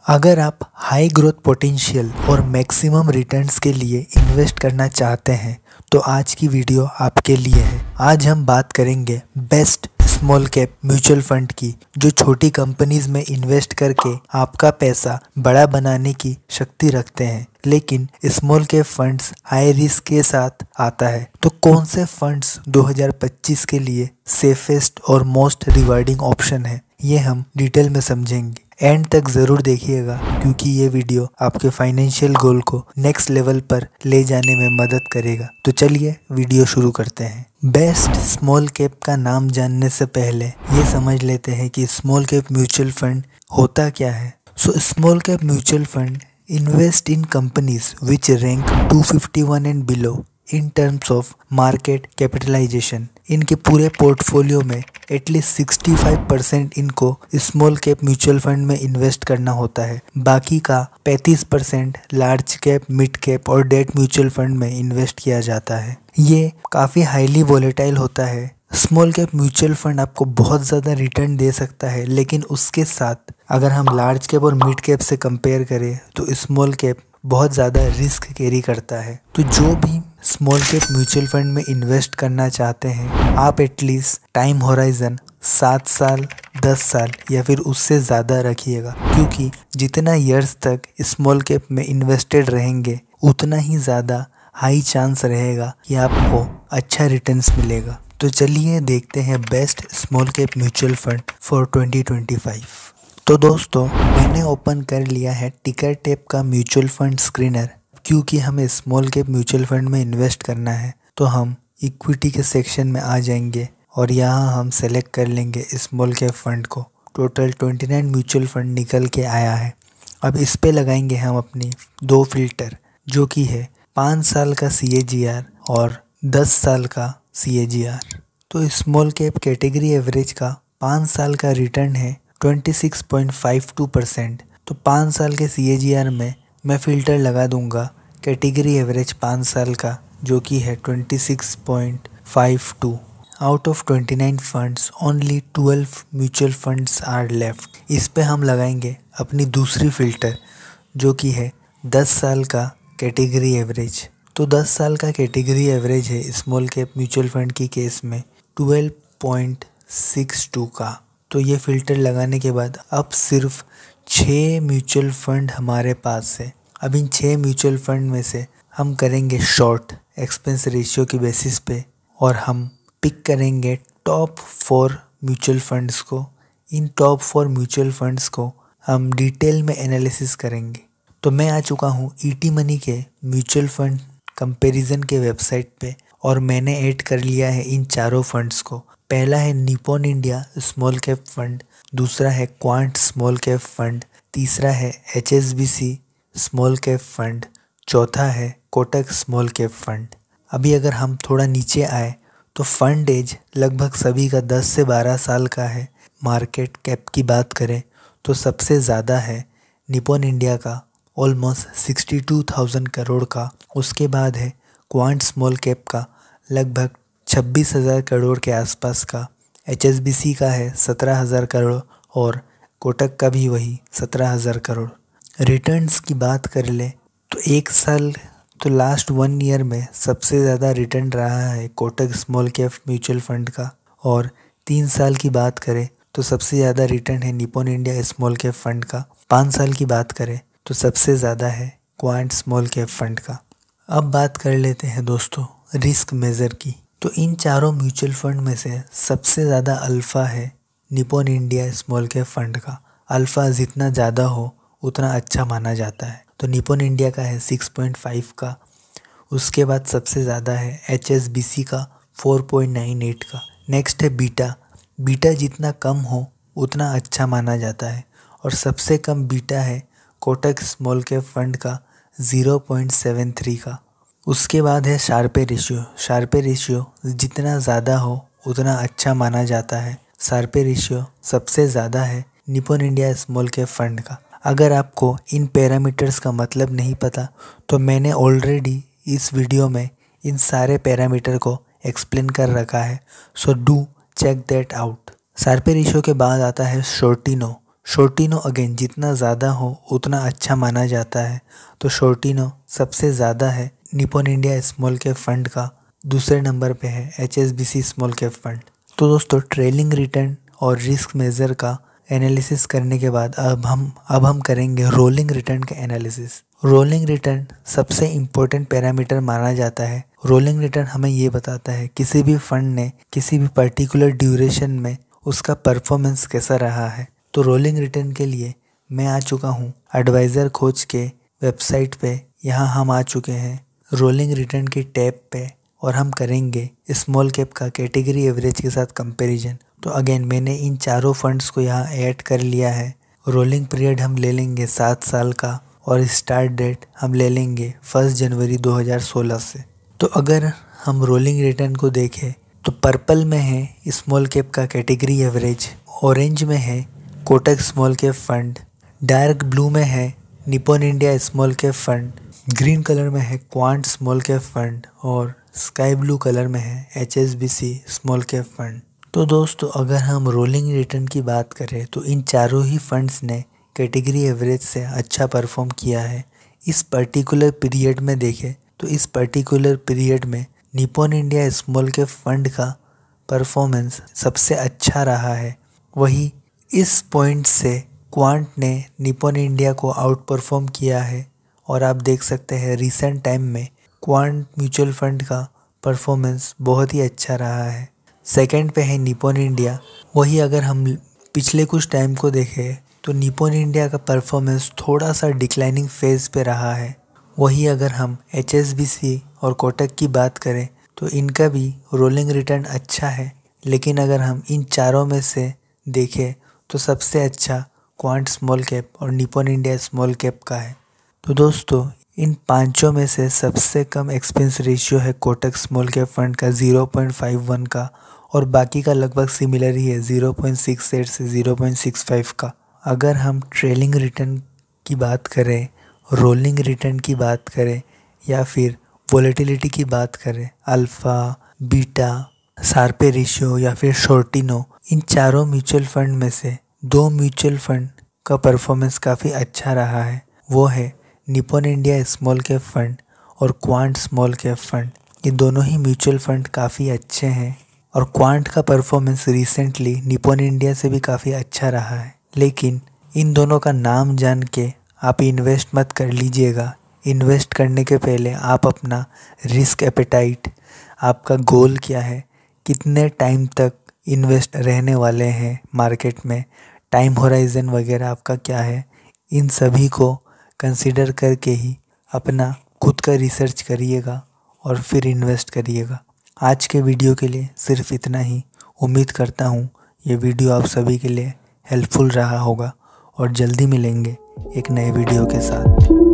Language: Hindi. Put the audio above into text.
अगर आप हाई ग्रोथ पोटेंशियल और मैक्सिमम रिटर्न्स के लिए इन्वेस्ट करना चाहते हैं तो आज की वीडियो आपके लिए है। आज हम बात करेंगे best small cap mutual fund की, जो छोटी कंपनीज में इन्वेस्ट करके आपका पैसा बड़ा बनाने की शक्ति रखते हैं। लेकिन small cap funds high risk के साथ आता है। तो कौन से फंड्स 2025 के लिए सेफेस्ट और मोस्ट रिवार्डिंग ऑप्शन है, ये हम डिटेल में समझेंगे। एंड तक ज़रूर देखिएगा क्योंकि ये वीडियो आपके फाइनेंशियल गोल को नेक्स्ट लेवल पर ले जाने में मदद करेगा। तो चलिए वीडियो शुरू करते हैं। बेस्ट स्मॉल कैप का नाम जानने से पहले ये समझ लेते हैं कि स्मॉल कैप म्यूचुअल फंड होता क्या है। So small cap mutual fund invest in companies which rank 251 and below in terms of market capitalisation. इनके पूरे पोर्टफोलियो में एटलीस्ट 65% इनको स्मॉल कैप म्यूचुअल फंड में इन्वेस्ट करना होता है। बाकी का 35% लार्ज कैप, मिड कैप और डेट म्यूचुअल फंड में इन्वेस्ट किया जाता है। ये काफ़ी हाईली वोलेटाइल होता है। स्मॉल कैप म्यूचुअल फंड आपको बहुत ज़्यादा रिटर्न दे सकता है, लेकिन उसके साथ अगर हम लार्ज कैप और मिड कैप से कंपेयर करें तो स्मॉल कैप बहुत ज़्यादा रिस्क कैरी करता है। तो जो भी स्मॉल कैप म्यूचुअल फंड में इन्वेस्ट करना चाहते हैं, आप एटलीस्ट टाइम होराइजन 7 साल, 10 साल या फिर उससे ज़्यादा रखिएगा, क्योंकि जितना ईयर्स तक स्मॉल कैप में इन्वेस्टेड रहेंगे उतना ही ज़्यादा हाई चांस रहेगा कि आपको अच्छा रिटर्न्स मिलेगा। तो चलिए देखते हैं best small cap mutual fund for 2025। तो दोस्तों, मैंने ओपन कर लिया है टिकर टैप का म्यूचुअल फंड स्क्रीनर। क्योंकि हमें स्मॉल कैप म्यूचुअल फंड में इन्वेस्ट करना है तो हम इक्विटी के सेक्शन में आ जाएंगे और यहाँ हम सेलेक्ट कर लेंगे स्मॉल कैप फंड को। टोटल 29 म्यूचुअल फंड निकल के आया है। अब इस पे लगाएंगे हम अपनी 2 फिल्टर, जो कि है 5 साल का CAGR और 10 साल का CAGR। तो स्मॉल कैप कैटेगरी एवरेज का 5 साल का रिटर्न है 26.52%। तो 5 साल के CAGR में मैं फ़िल्टर लगा दूंगा कैटेगरी एवरेज 5 साल का, जो कि है 26.52। Out of 29 funds only 12 mutual funds are left. इस पे हम लगाएंगे अपनी दूसरी फ़िल्टर, जो कि है 10 साल का कैटेगरी एवरेज। तो 10 साल का कैटेगरी एवरेज है स्मॉल कैप म्यूचुअल फंड की केस में 12.62 का। तो ये फ़िल्टर लगाने के बाद अब सिर्फ 6 म्यूचुअल फंड हमारे पास है। अब इन 6 म्यूचुअल फंड में से हम करेंगे शॉर्ट एक्सपेंस रेशियो की बेसिस पे और हम पिक करेंगे टॉप 4 म्यूचुअल फंड्स को। इन टॉप 4 म्यूचुअल फंड्स को हम डिटेल में एनालिसिस करेंगे। तो मैं आ चुका हूँ ईटी मनी के म्यूचुअल फंड कंपैरिजन के वेबसाइट पे और मैंने ऐड कर लिया है इन चारों फंड्स को। पहला है Nippon India small cap fund, दूसरा है क्वांट स्मॉल कैप फंड, तीसरा है HSBC स्मॉल कैप फंड, चौथा है कोटक स्मॉल कैप फंड। अभी अगर हम थोड़ा नीचे आए तो फंड एज लगभग सभी का 10 से 12 साल का है। मार्केट कैप की बात करें तो सबसे ज़्यादा है निपॉन इंडिया का ऑलमोस्ट 62,000 करोड़ का। उसके बाद है क्वांट स्मॉल कैप का लगभग 26,000 करोड़ के आसपास का। HSBC का है 17,000 करोड़ और कोटक का भी वही 17,000 करोड़। रिटर्न्स की बात कर ले तो एक साल तो लास्ट 1 ईयर में सबसे ज़्यादा रिटर्न रहा है Kotak small cap mutual fund का, और 3 साल की बात करें तो सबसे ज़्यादा रिटर्न है Nippon India small cap fund का। 5 साल की बात करें तो सबसे ज़्यादा है क्वांट स्मॉल कैप फंड का। अब बात कर लेते हैं दोस्तों रिस्क मेज़र की। तो इन चारों म्यूचुअल फंड में से सबसे ज़्यादा अल्फ़ा है Nippon India small cap fund का। अल्फ़ा जितना ज़्यादा हो उतना अच्छा माना जाता है। तो निपॉन इंडिया का है 6.5 का। उसके बाद सबसे ज़्यादा है HSBC का 4.98 का। नेक्स्ट है बीटा। बीटा जितना कम हो उतना अच्छा माना जाता है और सबसे कम बीटा है कोटक स्मॉल कैप फंड का 0.73 का। उसके बाद है शार्पे रेशियो। शार्पे रेशियो जितना ज़्यादा हो उतना अच्छा माना जाता है। शार्पे रेशियो सबसे ज़्यादा है Nippon India small cap fund का। अगर आपको इन पैरामीटर्स का मतलब नहीं पता तो मैंने ऑलरेडी इस वीडियो में इन सारे पैरामीटर को एक्सप्लेन कर रखा है, so do check that out. Sharpe ratio के बाद आता है शॉर्टिनो। शॉर्टिनो अगेन जितना ज़्यादा हो उतना अच्छा माना जाता है, तो शॉर्टिनो सबसे ज़्यादा है Nippon India small cap fund का। दूसरे नंबर पे है HSBC स्मॉल कैप फंड। तो दोस्तों ट्रेलिंग रिटर्न और रिस्क मेजर का एनालिसिस करने के बाद अब हम करेंगे रोलिंग रिटर्न का एनालिसिस। रोलिंग रिटर्न सबसे इम्पोर्टेंट पैरामीटर माना जाता है। रोलिंग रिटर्न हमें ये बताता है किसी भी फंड ने किसी भी पर्टिकुलर ड्यूरेशन में उसका परफॉर्मेंस कैसा रहा है। तो रोलिंग रिटर्न के लिए मैं आ चुका हूँ एडवाइज़र खोज के वेबसाइट पे। यहाँ हम आ चुके हैं रोलिंग रिटर्न की टैब पे और हम करेंगे स्मॉल कैप का कैटेगरी एवरेज के साथ कंपैरिजन। तो अगेन मैंने इन चारों फंड्स को यहाँ ऐड कर लिया है। रोलिंग पीरियड हम ले लेंगे 7 साल का और स्टार्ट डेट हम ले लेंगे 1 जनवरी 2016 से। तो अगर हम रोलिंग रिटर्न को देखें तो पर्पल में है स्मॉल कैप का कैटेगरी एवरेज, ऑरेंज में है Kotak small cap fund, dark blue में है Nippon India small cap fund, green colour में है क्वांट स्मॉल कैप फंड और स्काई ब्लू कलर में है HSBC स्मॉल कैप फंड। तो दोस्तों अगर हम रोलिंग रिटर्न की बात करें तो इन चारों ही फंड्स ने कैटेगरी एवरेज से अच्छा परफॉर्म किया है। इस पर्टिकुलर पीरियड में देखें तो इस पर्टिकुलर पीरियड में Nippon India small cap fund का परफॉर्मेंस सबसे अच्छा रहा है। वही इस पॉइंट से क्वांट ने निप्पॉन इंडिया को आउट परफॉर्म किया है और आप देख सकते हैं रिसेंट टाइम में क्वांट म्यूचुअल फंड का परफॉर्मेंस बहुत ही अच्छा रहा है। सेकंड पे है निप्पॉन इंडिया। वही अगर हम पिछले कुछ टाइम को देखें तो निप्पॉन इंडिया का परफॉर्मेंस थोड़ा सा डिक्लाइनिंग फेज पे रहा है। वही अगर हम HSBC और कोटक की बात करें तो इनका भी रोलिंग रिटर्न अच्छा है, लेकिन अगर हम इन चारों में से देखें तो सबसे अच्छा क्वांट स्मॉल कैप और निप्पॉन इंडिया स्मॉल कैप का है। तो दोस्तों इन पांचों में से सबसे कम एक्सपेंस रेशियो है कोटक स्मॉल कैप फंड का 0.51 का और बाकी का लगभग सिमिलर ही है 0.68 से 0.65 का। अगर हम ट्रेलिंग रिटर्न की बात करें, रोलिंग रिटर्न की बात करें या फिर वोलेटिलिटी की बात करें, अल्फ़ा, बीटा, शार्पे रेशियो या फिर शॉर्टिनो, इन चारों म्यूचुअल फंड में से दो म्यूचुअल फंड का परफॉर्मेंस काफ़ी अच्छा रहा है। वो है Nippon India small cap fund और क्वांट स्मॉल कैप फंड। ये दोनों ही म्यूचुअल फंड काफ़ी अच्छे हैं और क्वांट का परफॉर्मेंस रिसेंटली निप्पॉन इंडिया से भी काफ़ी अच्छा रहा है। लेकिन इन दोनों का नाम जान के आप इन्वेस्ट मत कर लीजिएगा। इन्वेस्ट करने के पहले आप अपना रिस्क एपेटाइट, आपका गोल क्या है, कितने टाइम तक इन्वेस्ट रहने वाले हैं मार्केट में, टाइम होराइजन वगैरह आपका क्या है, इन सभी को कंसीडर करके ही अपना खुद का रिसर्च करिएगा और फिर इन्वेस्ट करिएगा। आज के वीडियो के लिए सिर्फ इतना ही। उम्मीद करता हूँ ये वीडियो आप सभी के लिए हेल्पफुल रहा होगा और जल्दी मिलेंगे एक नए वीडियो के साथ।